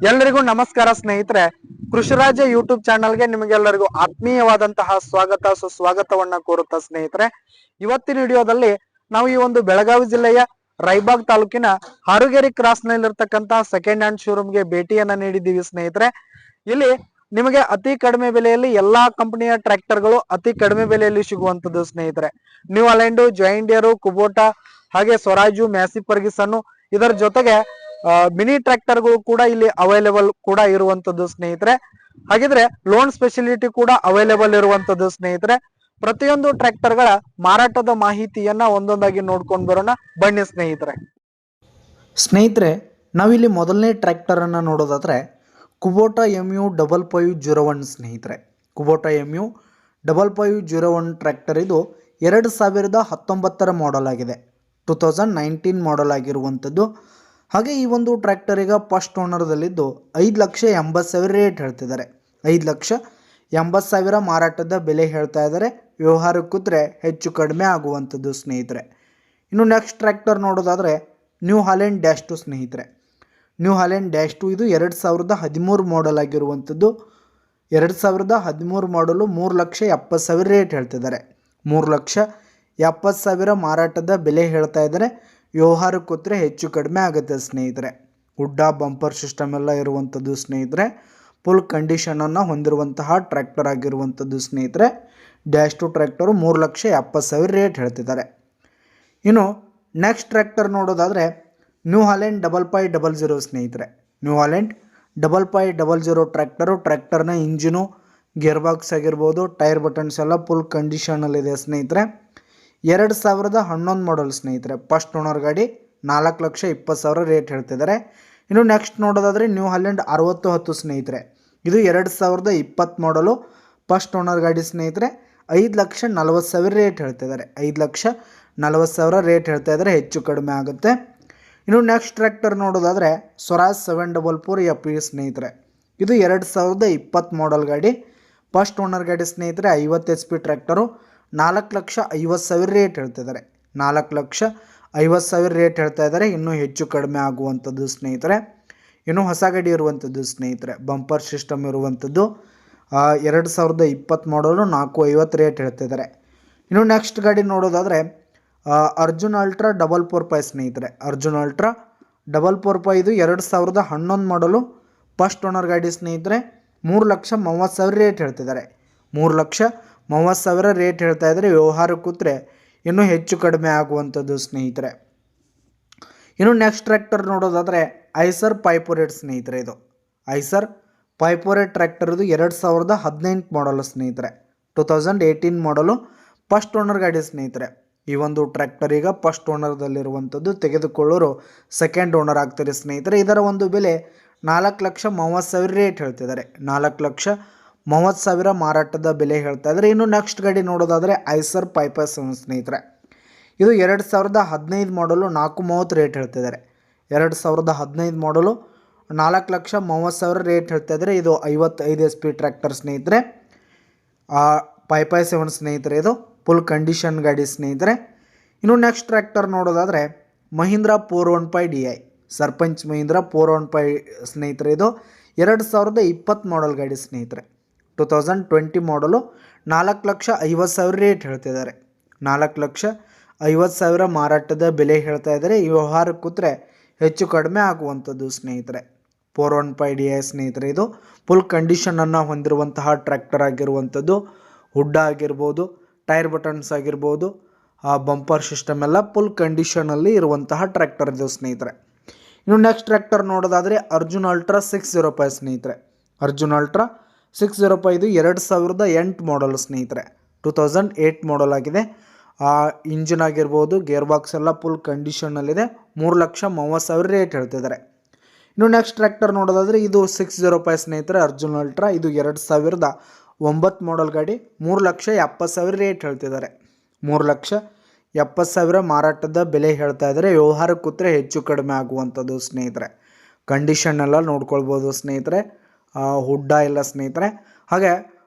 ಎಲ್ಲರಿಗೂ ನಮಸ್ಕಾರ ಸ್ನೇಹಿತರೆ. ಕೃಷಿರಾಜ್ಯ ಯೂಟ್ಯೂಬ್ ಚಾನಲ್ಗೆ ನಿಮಗೆಲ್ಲರಿಗೂ ಆತ್ಮೀಯವಾದಂತಹ ಸ್ವಾಗತ ಸುಸ್ವಾಗತವನ್ನ ಕೋರುತ್ತಾ ಸ್ನೇಹಿತರೆ, ಇವತ್ತಿನ ವಿಡಿಯೋದಲ್ಲಿ ನಾವು ಈ ಒಂದು ಬೆಳಗಾವಿ ಜಿಲ್ಲೆಯ ರಾಯಬಾಗ್ ತಾಲೂಕಿನ ಹಾರುಗೇರಿ ಕ್ರಾಸ್ ನಲ್ಲಿರ್ತಕ್ಕಂತಹ ಸೆಕೆಂಡ್ ಹ್ಯಾಂಡ್ ಶೋರೂಮ್ಗೆ ಭೇಟಿಯನ್ನ ನೀಡಿದ್ದೀವಿ ಸ್ನೇಹಿತರೆ. ಇಲ್ಲಿ ನಿಮಗೆ ಅತಿ ಕಡಿಮೆ ಬೆಲೆಯಲ್ಲಿ ಎಲ್ಲಾ ಕಂಪನಿಯ ಟ್ರ್ಯಾಕ್ಟರ್ಗಳು ಅತಿ ಕಡಿಮೆ ಬೆಲೆಯಲ್ಲಿ ಸಿಗುವಂತದ್ದು ಸ್ನೇಹಿತರೆ. ನ್ಯೂ ಅಲೆಂಡ್, ಜಾಯಿಂಡಿಯರ್, ಕುಬೋಟಾ ಹಾಗೆ ಸ್ವರಾಜು, ಮ್ಯಾಸಿ ಫರ್ಗಿಸನ್, ಇದರ ಜೊತೆಗೆ ಮಿನಿ ಟ್ರ್ಯಾಕ್ಟರ್ಗಳು ಕೂಡ ಇಲ್ಲಿ ಅವೈಲೇಬಲ್ ಕೂಡ ಇರುವಂತದ್ದು ಸ್ನೇಹಿತರೆ. ಹಾಗಿದ್ರೆ ಲೋನ್ ಸ್ಪೆಷಾಲಿಟಿ ಕೂಡ ಅವೈಲೇಬಲ್ ಇರುವಂತದ್ದು ಸ್ನೇಹಿತರೆ. ಪ್ರತಿಯೊಂದು ಟ್ರ್ಯಾಕ್ಟರ್ಗಳ ಮಾರಾಟದ ಮಾಹಿತಿಯನ್ನ ಒಂದೊಂದಾಗಿ ನೋಡ್ಕೊಂಡು ಬರೋಣ ಬನ್ನಿ ಸ್ನೇಹಿತರೆ. ನಾವಿಲ್ಲಿ ಮೊದಲನೇ ಟ್ರ್ಯಾಕ್ಟರ್ ಅನ್ನು ನೋಡೋದಾದ್ರೆ ಕುಬೋಟಾ MU5501 ಸ್ನೇಹಿತರೆ. ಕುಬೋಟಾ MU5501 ಟ್ರ್ಯಾಕ್ಟರ್ ಇದು 2019 ಮಾಡೆಲ್ ಆಗಿದೆ. 2019 ಮಾಡೆಲ್ ಆಗಿರುವಂಥದ್ದು. ಹಾಗೆ ಈ ಒಂದು ಟ್ರ್ಯಾಕ್ಟರಿಗೆ ಫಸ್ಟ್ ಓನರ್ದಲ್ಲಿದ್ದು 5,80,000 ರೇಟ್ ಹೇಳ್ತಿದ್ದಾರೆ. 5,80,000 ಮಾರಾಟದ ಬೆಲೆ ಹೇಳ್ತಾ ಇದ್ದಾರೆ. ವ್ಯವಹಾರಕ್ಕೆ ಕೂತ್ರೆ ಹೆಚ್ಚು ಕಡಿಮೆ ಆಗುವಂಥದ್ದು ಸ್ನೇಹಿತರೆ. ಇನ್ನು ನೆಕ್ಸ್ಟ್ ಟ್ರ್ಯಾಕ್ಟರ್ ನೋಡೋದಾದರೆ ನ್ಯೂ ಹಾಲೆಂಡ್ -2 ಸ್ನೇಹಿತರೆ. ನ್ಯೂ ಹಾಲೆಂಡ್ -2 ಇದು 2013 ಮಾಡೆಲ್ ಆಗಿರುವಂಥದ್ದು. 2013 ಮಾಡಲು 3,70,000 ರೇಟ್ ಹೇಳ್ತಿದ್ದಾರೆ. 3,70,000 ಮಾರಾಟದ ಬೆಲೆ ಹೇಳ್ತಾ ಇದ್ದಾರೆ. ವ್ಯವಹಾರಕ್ಕೆ ಕೂತ್ರೆ ಹೆಚ್ಚು ಕಡಿಮೆ ಆಗುತ್ತೆ ಸ್ನೇಹಿತರೆ. ಹುಡ್ಡ ಬಂಪರ್ ಸಿಸ್ಟಮ್ ಎಲ್ಲ ಇರುವಂಥದ್ದು ಸ್ನೇಹಿತರೆ. ಫುಲ್ ಕಂಡೀಷನನ್ನು ಹೊಂದಿರುವಂತಹ ಟ್ರ್ಯಾಕ್ಟರ್ ಆಗಿರುವಂಥದ್ದು ಸ್ನೇಹಿತರೆ. -2 ಟ್ರ್ಯಾಕ್ಟರು 3,70,000 ರೇಟ್ ಹೇಳ್ತಿದ್ದಾರೆ. ಇನ್ನು ನೆಕ್ಸ್ಟ್ ಟ್ರ್ಯಾಕ್ಟರ್ ನೋಡೋದಾದರೆ ನ್ಯೂ ಹಾಲೆಂಡ್ 5500 ಸ್ನೇಹಿತರೆ. ನ್ಯೂ ಹಾಲೆಂಡ್ 5500 ಟ್ರ್ಯಾಕ್ಟರ್ನ ಇಂಜಿನು, ಗೇರ್ ಬಾಕ್ಸ್ ಆಗಿರ್ಬೋದು, ಟೈರ್ ಬಟನ್ಸ್ ಎಲ್ಲ ಫುಲ್ ಕಂಡೀಷನಲ್ಲಿದೆ ಸ್ನೇಹಿತರೆ. 2011 ಮಾಡೆಲ್ ಸ್ನೇಹಿತರೆ. ಫಸ್ಟ್ ಓನರ್ ಗಾಡಿ 4,20,000 ರೇಟ್ ಹೇಳ್ತಿದ್ದಾರೆ. ಇನ್ನು ನೆಕ್ಸ್ಟ್ ನೋಡೋದಾದರೆ ನ್ಯೂ ಹಾಲೆಂಡ್ 6010 ಸ್ನೇಹಿತರೆ. ಇದು 2020 ಮಾಡಲು ಫಸ್ಟ್ ಓನರ್ ಗಾಡಿ ಸ್ನೇಹಿತರೆ. 5,40,000 ರೇಟ್ ಹೇಳ್ತಿದ್ದಾರೆ. 5,40,000 ರೇಟ್ ಹೇಳ್ತಾ ಇದ್ದಾರೆ. ಹೆಚ್ಚು ಕಡಿಮೆ ಆಗುತ್ತೆ. ಇನ್ನು ನೆಕ್ಸ್ಟ್ ಟ್ರ್ಯಾಕ್ಟರ್ ನೋಡೋದಾದರೆ ಸ್ವರಾಜ್ 744 FE ಸ್ನೇಹಿತರೆ. ಇದು 2020 ಮಾಡೆಲ್ ಗಾಡಿ. ಫಸ್ಟ್ ಓನರ್ ಗಾಡಿ ಸ್ನೇಹಿತರೆ. 50 HP ಟ್ರ್ಯಾಕ್ಟರು. 4,50,000 ರೇಟ್ ಹೇಳ್ತಿದ್ದಾರೆ. 4,50,000 ರೇಟ್ ಹೇಳ್ತಾ ಇದ್ದಾರೆ. ಇನ್ನೂ ಹೆಚ್ಚು ಕಡಿಮೆ ಆಗುವಂಥದ್ದು ಸ್ನೇಹಿತರೆ. ಇನ್ನು ಹೊಸ ಗಾಡಿ ಇರುವಂಥದ್ದು ಸ್ನೇಹಿತರೆ. ಬಂಪರ್ ಸಿಸ್ಟಮ್ ಇರುವಂಥದ್ದು. 2020 ಮಾಡಲು 4,50 ರೇಟ್ ಹೇಳ್ತಿದ್ದಾರೆ. ಇನ್ನು ನೆಕ್ಸ್ಟ್ ಗಾಡಿ ನೋಡೋದಾದರೆ ಅರ್ಜುನ್ ಅಲ್ಟ್ರಾ 445 ಸ್ನೇಹಿತರೆ. ಅರ್ಜುನ್ ಅಲ್ಟ್ರಾ 445 ಇದು 2011 ಮಾಡಲು ಫಸ್ಟ್ ಓನರ್ ಗಾಡಿ ಸ್ನೇಹಿತರೆ. 3,30,000 ರೇಟ್ ಹೇಳ್ತಿದ್ದಾರೆ. 3,30,000 ರೇಟ್ ಹೇಳ್ತಾ ಇದ್ದಾರೆ. ವ್ಯವಹಾರಕ್ಕೆ ಕೂತ್ರೆ ಇನ್ನೂ ಹೆಚ್ಚು ಕಡಿಮೆ ಆಗುವಂಥದ್ದು ಸ್ನೇಹಿತರೆ. ಇನ್ನು ನೆಕ್ಸ್ಟ್ ಟ್ರ್ಯಾಕ್ಟರ್ ನೋಡೋದಾದರೆ ಐಸರ್ 548 ಸ್ನೇಹಿತರೆ. ಇದು ಐಸರ್ 548 ಟ್ರ್ಯಾಕ್ಟರ್ ಇದು 2018 ಮಾಡಲು ಸ್ನೇಹಿತರೆ. 2018 ಮಾಡಲು ಫಸ್ಟ್ ಓನರ್ ಗಾಡಿ ಸ್ನೇಹಿತರೆ. ಈ ಒಂದು ಟ್ರ್ಯಾಕ್ಟರ್ ಈಗ ಫಸ್ಟ್ ಓನರ್ದಲ್ಲಿರುವಂಥದ್ದು. ತೆಗೆದುಕೊಳ್ಳೋರು ಸೆಕೆಂಡ್ ಓನರ್ ಆಗ್ತಾರೆ ಸ್ನೇಹಿತರೆ. ಇದರ ಒಂದು ಬೆಲೆ 4,30,000 ರೇಟ್ ಹೇಳ್ತಿದ್ದಾರೆ. 4,30,000 ಮಾರಾಟದ ಬೆಲೆ ಹೇಳ್ತಾ ಇದ್ದಾರೆ. ಇನ್ನು ನೆಕ್ಸ್ಟ್ ಗಾಡಿ ನೋಡೋದಾದರೆ ಐಸರ್ 557 ಸ್ನೇಹಿತರೆ. ಇದು 2015 ಮಾಡಲು 4,30,000 ರೇಟ್ ಹೇಳ್ತಿದ್ದಾರೆ. 2015 ಮಾಡಲು 4,30,000 ರೇಟ್ ಹೇಳ್ತಾ ಇದ್ದಾರೆ. ಇದು 55 HP ಟ್ರ್ಯಾಕ್ಟರ್ ಸ್ನೇಹಿತರೆ. 557 ಸ್ನೇಹಿತರೆ. ಇದು ಫುಲ್ ಕಂಡೀಷನ್ ಗಾಡಿ ಸ್ನೇಹಿತರೆ. ಇನ್ನು ನೆಕ್ಸ್ಟ್ ಟ್ರ್ಯಾಕ್ಟರ್ ನೋಡೋದಾದರೆ ಮಹೀಂದ್ರ 415 DI. ಸರ್ಪಂಚ್ ಮಹೀಂದ್ರ 415 ಸ್ನೇಹಿತರೆ. ಇದು 2020 ಮಾಡೆಲ್ ಗಾಡಿ ಸ್ನೇಹಿತರೆ. 2020 ಮಾಡಲು 4,50,000 ರೇಟ್ ಹೇಳ್ತಿದ್ದಾರೆ. 4,50,000 ಮಾರಾಟದ ಬೆಲೆ ಹೇಳ್ತಾ ಇದ್ದಾರೆ. ಈ ವ್ಯವಹಾರಕ್ಕೆ ಕೂತ್ರೆ ಹೆಚ್ಚು ಕಡಿಮೆ ಆಗುವಂಥದ್ದು ಸ್ನೇಹಿತರೆ. 415 DI ಸ್ನೇಹಿತರೆ. ಇದು ಫುಲ್ ಕಂಡೀಷನನ್ನು ಹೊಂದಿರುವಂತಹ ಟ್ರ್ಯಾಕ್ಟರ್ ಆಗಿರುವಂಥದ್ದು. ಹುಡ್ಡ ಆಗಿರ್ಬೋದು, ಟೈರ್ ಬಟನ್ಸ್ ಆಗಿರ್ಬೋದು, ಬಂಪರ್ ಸಿಸ್ಟಮ್ ಎಲ್ಲ ಫುಲ್ ಕಂಡೀಷನಲ್ಲಿ ಇರುವಂತಹ ಟ್ರ್ಯಾಕ್ಟರ್ ಇದು ಸ್ನೇಹಿತರೆ. ಇನ್ನು ನೆಕ್ಸ್ಟ್ ಟ್ರ್ಯಾಕ್ಟರ್ ನೋಡೋದಾದರೆ ಅರ್ಜುನ್ ಅಲ್ಟ್ರಾ 605 ಸ್ನೇಹಿತರೆ. ಅರ್ಜುನ್ ಅಲ್ಟ್ರಾ 605 ಇದು 2008 ಮಾಡಲ್ ಸ್ನೇಹಿತರೆ. 2008 ಮಾಡಲ್ ಆಗಿದೆ. ಇಂಜಿನ್ ಆಗಿರ್ಬೋದು, ಗೇರ್ ಬಾಕ್ಸ್ ಎಲ್ಲ ಫುಲ್ ಕಂಡೀಷನಲ್ಲಿದೆ. 3,30,000 ರೇಟ್ ಹೇಳ್ತಿದ್ದಾರೆ. ಇನ್ನು ನೆಕ್ಸ್ಟ್ ಟ್ರ್ಯಾಕ್ಟರ್ ನೋಡೋದಾದರೆ ಇದು 605 ಸ್ನೇಹಿತರೆ. ಅರ್ಜುನ್ ಅಲ್ಟ್ರಾ ಇದು 2009 ಮಾಡಲ್ ಗಾಡಿ. 3,70,000 ರೇಟ್ ಹೇಳ್ತಿದ್ದಾರೆ. 3,70,000 ಮಾರಾಟದ ಬೆಲೆ ಹೇಳ್ತಾ ಇದ್ದಾರೆ. ವ್ಯವಹಾರಕ್ಕೆ ಕೂತ್ರೆ ಹೆಚ್ಚು ಕಡಿಮೆ ಆಗುವಂಥದ್ದು ಸ್ನೇಹಿತರೆ. ಕಂಡೀಷನ್ ಎಲ್ಲ ನೋಡ್ಕೊಳ್ಬೋದು ಸ್ನೇಹಿತರೆ. ಹುಡ್ಡ ಇಲ್ಲ ಸ್ನೇಹಿತರೆ. ಹಾಗೆ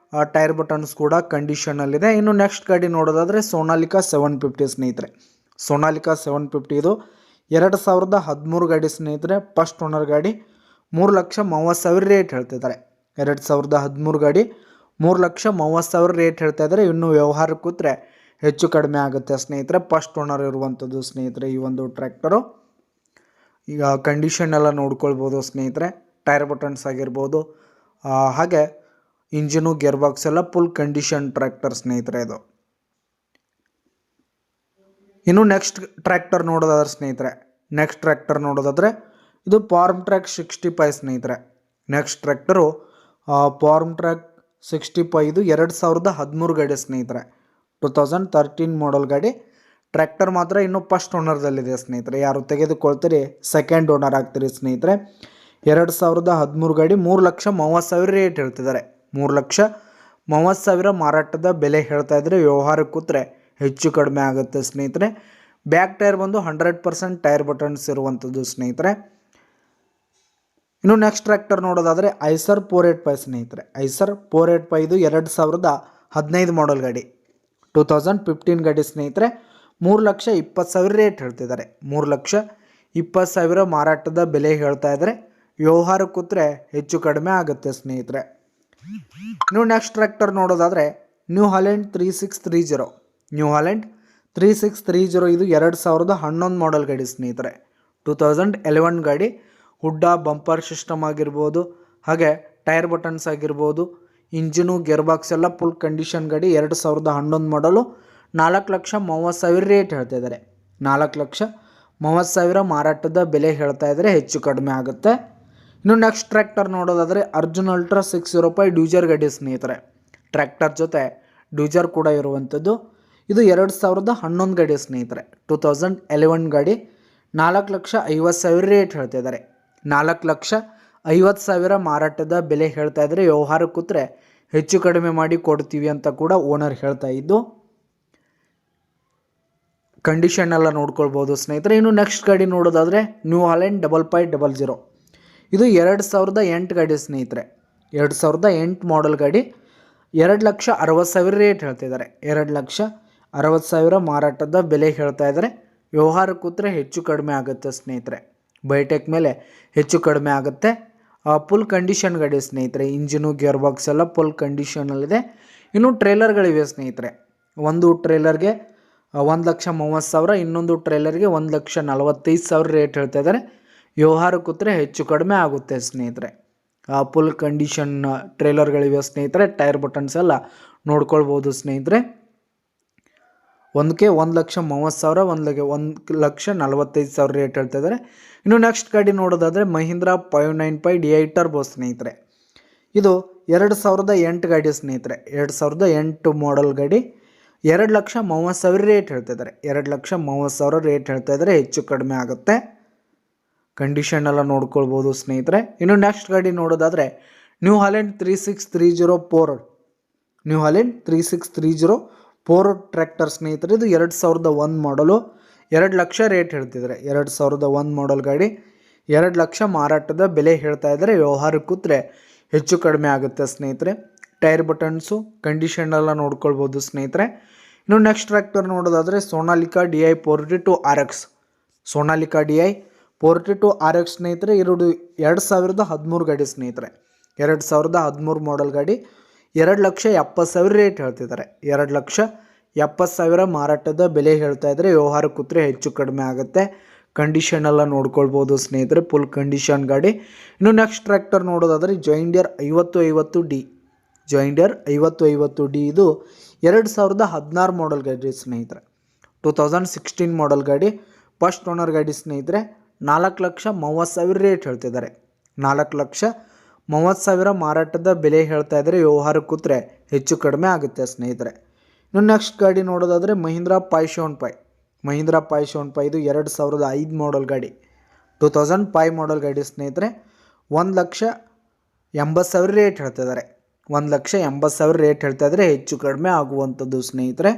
ಟೈರ್ ಬಟನ್ಸ್ ಕೂಡ ಕಂಡೀಷನಲ್ಲಿದೆ. ಇನ್ನು ನೆಕ್ಸ್ಟ್ ಗಾಡಿ ನೋಡೋದಾದರೆ ಸೋನಾಲಿಕಾ 750 ಸ್ನೇಹಿತರೆ. ಸೋನಾಲಿಕಾ 750 ಇದು 2013 ಗಾಡಿ ಸ್ನೇಹಿತರೆ. ಫಸ್ಟ್ ಓನರ್ ಗಾಡಿ. 3,30,000 ರೇಟ್ ಹೇಳ್ತಿದ್ದಾರೆ. 2013 ಗಾಡಿ 3,30,000 ರೇಟ್ ಹೇಳ್ತಾ ಇದ್ದಾರೆ. ಇನ್ನು ವ್ಯವಹಾರಕ್ಕೆ ಕೂತ್ರೆ ಹೆಚ್ಚು ಕಡಿಮೆ ಆಗುತ್ತೆ ಸ್ನೇಹಿತರೆ. ಫಸ್ಟ್ ಓನರ್ ಇರುವಂಥದ್ದು ಸ್ನೇಹಿತರೆ ಈ ಒಂದು ಟ್ರ್ಯಾಕ್ಟರು. ಈಗ ಕಂಡೀಷನ್ ಎಲ್ಲ ನೋಡ್ಕೊಳ್ಬೋದು ಸ್ನೇಹಿತರೆ. ಟೈರ್ ಬಟನ್ಸ್ ಆಗಿರ್ಬೋದು, ಹಾಗೆ ಇಂಜಿನು ಗೇರ್ ಬಾಕ್ಸ್ ಎಲ್ಲ ಫುಲ್ ಕಂಡೀಷನ್ ಟ್ರ್ಯಾಕ್ಟರ್ ಸ್ನೇಹಿತರೆ ಇದು. ಇನ್ನು ನೆಕ್ಸ್ಟ್ ಟ್ರ್ಯಾಕ್ಟರ್ ನೋಡೋದಾದ್ರೆ ಇದು ಫಾರ್ಮ್ ಟ್ರ್ಯಾಕ್ 65 ಸ್ನೇಹಿತರೆ. ನೆಕ್ಸ್ಟ್ ಟ್ರ್ಯಾಕ್ಟರು ಫಾರ್ಮ್ ಟ್ರ್ಯಾಕ್ 65 ಇದು 2013 ಗಾಡಿ ಸ್ನೇಹಿತರೆ. 2013 ಮಾಡಲ್ ಗಾಡಿ. ಟ್ರ್ಯಾಕ್ಟರ್ ಮಾತ್ರ ಇನ್ನೂ ಫಸ್ಟ್ ಓನರ್ದಲ್ಲಿದೆ ಸ್ನೇಹಿತರೆ. ಯಾರು ತೆಗೆದುಕೊಳ್ತೀರಿ ಸೆಕೆಂಡ್ ಓನರ್ ಆಗ್ತೀರಿ ಸ್ನೇಹಿತರೆ. 2013 ಗಾಡಿ 3,30,000 ರೇಟ್ ಹೇಳ್ತಿದ್ದಾರೆ. 3,30,000 ಮಾರಾಟದ ಬೆಲೆ ಹೇಳ್ತಾ ಇದ್ರೆ ವ್ಯವಹಾರಕ್ಕೆ ಕೂತ್ರೆ ಹೆಚ್ಚು ಕಡಿಮೆ ಆಗುತ್ತೆ ಸ್ನೇಹಿತರೆ. ಬ್ಯಾಕ್ ಟೈರ್ ಬಂದು 100% ಟೈರ್ ಬಟನ್ಸ್ ಇರುವಂಥದ್ದು ಸ್ನೇಹಿತರೆ. ಇನ್ನು ನೆಕ್ಸ್ಟ್ ಟ್ರ್ಯಾಕ್ಟರ್ ನೋಡೋದಾದರೆ ಐಸರ್ 485 ಸ್ನೇಹಿತರೆ. ಐಸರ್ 485 ಇದು 2015 ಮಾಡಲ್ ಗಾಡಿ. 2015 ಗಾಡಿ ಸ್ನೇಹಿತರೆ. 3,20,000 ರೇಟ್ ಹೇಳ್ತಿದ್ದಾರೆ. 3,20,000 ಮಾರಾಟದ ಬೆಲೆ ಹೇಳ್ತಾ ಇದ್ದಾರೆ. ವ್ಯವಹಾರಕ್ಕೆ ಕೂತ್ರೆ ಹೆಚ್ಚು ಕಡಿಮೆ ಆಗುತ್ತೆ ಸ್ನೇಹಿತರೆ. ಇನ್ನು ನೆಕ್ಸ್ಟ್ ಟ್ರ್ಯಾಕ್ಟರ್ ನೋಡೋದಾದರೆ ನ್ಯೂ ಹಾಲೆಂಡ್ 3630. ನ್ಯೂ ಹಾಲೆಂಡ್ 3630 ಇದು 2011 ಮಾಡಲ್ ಗಾಡಿ ಸ್ನೇಹಿತರೆ. 2011 ಗಾಡಿ. ಹುಡ್ಡ ಬಂಪರ್ ಸಿಸ್ಟಮ್ ಆಗಿರ್ಬೋದು, ಹಾಗೆ ಟೈರ್ ಬಟನ್ಸ್ ಆಗಿರ್ಬೋದು, ಇಂಜಿನು ಗೇರ್ ಬಾಕ್ಸ್ ಎಲ್ಲ ಫುಲ್ ಕಂಡೀಷನ್ ಗಾಡಿ. 2011 ಮಾಡಲು 4,30,000 ರೇಟ್ ಹೇಳ್ತಾ ಇದ್ದಾರೆ. 4,30,000 ಮಾರಾಟದ ಬೆಲೆ ಹೇಳ್ತಾ ಇದ್ದಾರೆ. ಹೆಚ್ಚು ಕಡಿಮೆ ಆಗುತ್ತೆ. ಇನ್ನು ನೆಕ್ಸ್ಟ್ ಟ್ರ್ಯಾಕ್ಟರ್ ನೋಡೋದಾದರೆ ಅರ್ಜುನ್ ಅಲ್ಟ್ರಾ 605 ಡ್ಯೂಜರ್ ಗಾಡಿ ಸ್ನೇಹಿತರೆ. ಟ್ರ್ಯಾಕ್ಟರ್ ಜೊತೆ ಡ್ಯೂಜರ್ ಕೂಡ ಇರುವಂಥದ್ದು. ಇದು 2011 ಗಾಡಿ ಸ್ನೇಹಿತರೆ. 2011 ಗಾಡಿ. 4,50,000 ರೇಟ್ ಹೇಳ್ತಾ ಇದ್ದಾರೆ. 4,50,000 ಮಾರಾಟದ ಬೆಲೆ ಹೇಳ್ತಾ ಇದ್ದಾರೆ. ವ್ಯವಹಾರಕ್ಕೆ ಕೂತ್ರೆ ಹೆಚ್ಚು ಕಡಿಮೆ ಮಾಡಿ ಕೊಡ್ತೀವಿ ಅಂತ ಕೂಡ ಓನರ್ ಹೇಳ್ತಾ ಇದ್ದು. ಕಂಡೀಷನ್ ಎಲ್ಲ ನೋಡ್ಕೊಳ್ಬೋದು ಸ್ನೇಹಿತರೆ. ಇನ್ನು ನೆಕ್ಸ್ಟ್ ಗಾಡಿ ನೋಡೋದಾದರೆ ನ್ಯೂ ಹಾಲೆಂಡ್ 5500. ಇದು 2008 ಗಾಡಿ ಸ್ನೇಹಿತರೆ. 2008 ಮಾಡಲ್ ಗಾಡಿ. 2,60,000 ರೇಟ್ ಹೇಳ್ತಿದ್ದಾರೆ. 2,60,000 ಮಾರಾಟದ ಬೆಲೆ ಹೇಳ್ತಾ ಇದ್ದಾರೆ. ವ್ಯವಹಾರಕ್ಕೆ ಕೂತ್ರೆ ಹೆಚ್ಚು ಕಡಿಮೆ ಆಗುತ್ತೆ ಸ್ನೇಹಿತರೆ. ಬೈಟೆಕ್ ಮೇಲೆ ಹೆಚ್ಚು ಕಡಿಮೆ ಆಗುತ್ತೆ. ಫುಲ್ ಕಂಡೀಷನ್ ಗಾಡಿ ಸ್ನೇಹಿತರೆ. ಇಂಜಿನು ಗೇರ್ ಬಾಕ್ಸ್ ಎಲ್ಲ ಫುಲ್ ಕಂಡೀಷನಲ್ಲಿದೆ. ಇನ್ನು ಟ್ರೇಲರ್ಗಳಿವೆ ಸ್ನೇಹಿತರೆ. ಒಂದು ಟ್ರೇಲರ್ಗೆ 1,30,000, ಇನ್ನೊಂದು ಟ್ರೇಲರ್ಗೆ 1,45,000 ರೇಟ್ ಹೇಳ್ತಾ ಇದ್ದಾರೆ. ವ್ಯವಹಾರಕ್ಕೆ ಕೂತ್ರೆ ಹೆಚ್ಚು ಕಡಿಮೆ ಆಗುತ್ತೆ ಸ್ನೇಹಿತರೆ. ಫುಲ್ ಕಂಡೀಷನ್ ಟ್ರೇಲರ್ಗಳಿವೆ ಸ್ನೇಹಿತರೆ. ಟೈರ್ ಬಟನ್ಸ್ ಎಲ್ಲ ನೋಡ್ಕೊಳ್ಬೋದು ಸ್ನೇಹಿತರೆ. ಒಂದಕ್ಕೆ 1,30,000, ಒಂದಕ್ಕೆ 1,45,000 ರೇಟ್ ಹೇಳ್ತಾ ಇದ್ದಾರೆ. ಇನ್ನು ನೆಕ್ಸ್ಟ್ ಗಾಡಿ ನೋಡೋದಾದರೆ ಮಹೀಂದ್ರಾ 595 DI ಟರ್ಬೋ ಸ್ನೇಹಿತರೆ. ಇದು 2008 ಗಾಡಿ ಸ್ನೇಹಿತರೆ. 2008 ಮಾಡಲ್ ಗಾಡಿ. 2,30,000 ರೇಟ್ ಹೇಳ್ತಾ ಇದ್ದಾರೆ. 2,30,000 ರೇಟ್ ಹೇಳ್ತಾ ಇದ್ದಾರೆ. ಹೆಚ್ಚು ಕಡಿಮೆ ಆಗುತ್ತೆ. ಕಂಡೀಷನ್ ಎಲ್ಲ ನೋಡ್ಕೊಳ್ಬೋದು ಸ್ನೇಹಿತರೆ. ಇನ್ನು ನೆಕ್ಸ್ಟ್ ಗಾಡಿ ನೋಡೋದಾದರೆ new Holland 3630 new Holland 3630 tractor ಸ್ನೇಹಿತರೆ. ಇದು 2001 ಮಾಡಲು. 2,00,000 ರೇಟ್ ಹೇಳ್ತಿದ್ದಾರೆ. 2001 ಮಾಡಲ್ ಗಾಡಿ. 2,00,000 ಮಾರಾಟದ ಬೆಲೆ ಹೇಳ್ತಾ ಇದ್ದಾರೆ. ವ್ಯವಹಾರಕ್ಕೆ ಕೂತ್ರೆ ಹೆಚ್ಚು ಕಡಿಮೆ ಆಗುತ್ತೆ ಸ್ನೇಹಿತರೆ. ಟೈರ್ ಬಟನ್ಸು ಕಂಡೀಷನ್ ಎಲ್ಲ ನೋಡ್ಕೊಳ್ಬೋದು ಸ್ನೇಹಿತರೆ. ಇನ್ನು ನೆಕ್ಸ್ಟ್ ಟ್ರ್ಯಾಕ್ಟರ್ ನೋಡೋದಾದರೆ Sonalika DI 482 RX. Sonalika DI 482 RX ಸ್ನೇಹಿತರೆ. 2013 ಗಾಡಿ ಸ್ನೇಹಿತರೆ. 2013 ಮಾಡಲ್ ಗಾಡಿ. 2,70,000 ರೇಟ್ ಹೇಳ್ತಿದ್ದಾರೆ. 2,70,000 ಮಾರಾಟದ ಬೆಲೆ ಹೇಳ್ತಾ ಇದ್ದಾರೆ. ವ್ಯವಹಾರಕ್ಕೆ ಕೂತ್ರೆ ಹೆಚ್ಚು ಕಡಿಮೆ ಆಗುತ್ತೆ. ಕಂಡೀಷನ್ ಎಲ್ಲ ನೋಡ್ಕೊಳ್ಬೋದು ಸ್ನೇಹಿತರೆ. ಫುಲ್ ಕಂಡೀಷನ್ ಗಾಡಿ. ಇನ್ನು ನೆಕ್ಸ್ಟ್ ಟ್ರ್ಯಾಕ್ಟರ್ ನೋಡೋದಾದರೆ ಜಾಯಿಂಡಿಯರ್ 5050D. ಜಾಯಿಂಡಿಯರ್ 5050D ಇದು 2016 ಮಾಡಲ್ ಗಾಡಿ ಸ್ನೇಹಿತರೆ. 2016 ಮಾಡಲ್ ಗಾಡಿ. ಫಸ್ಟ್ ಓನರ್ ಗಾಡಿ ಸ್ನೇಹಿತರೆ. 4,30,000 ರೇಟ್ ಹೇಳ್ತಿದ್ದಾರೆ. 4,30,000 ಮಾರಾಟದ ಬೆಲೆ ಹೇಳ್ತಾ ಇದ್ದಾರೆ. ವ್ಯವಹಾರಕ್ಕೆ ಕೂತ್ರೆ ಹೆಚ್ಚು ಕಡಿಮೆ ಆಗುತ್ತೆ ಸ್ನೇಹಿತರೆ. ಇನ್ನು ನೆಕ್ಸ್ಟ್ ಗಾಡಿ ನೋಡೋದಾದರೆ ಮಹೀಂದ್ರಾ 575. ಮಹೀಂದ್ರಾ 575 ಇದು 2005 ಮಾಡಲ್ ಗಾಡಿ. 2005 ಮಾಡಲ್ ಗಾಡಿ ಸ್ನೇಹಿತರೆ. 1,80,000 ರೇಟ್ ಹೇಳ್ತಿದ್ದಾರೆ. 1,80,000 ರೇಟ್ ಹೇಳ್ತಾ ಇದ್ದಾರೆ. ಹೆಚ್ಚು ಕಡಿಮೆ ಆಗುವಂಥದ್ದು ಸ್ನೇಹಿತರೆ.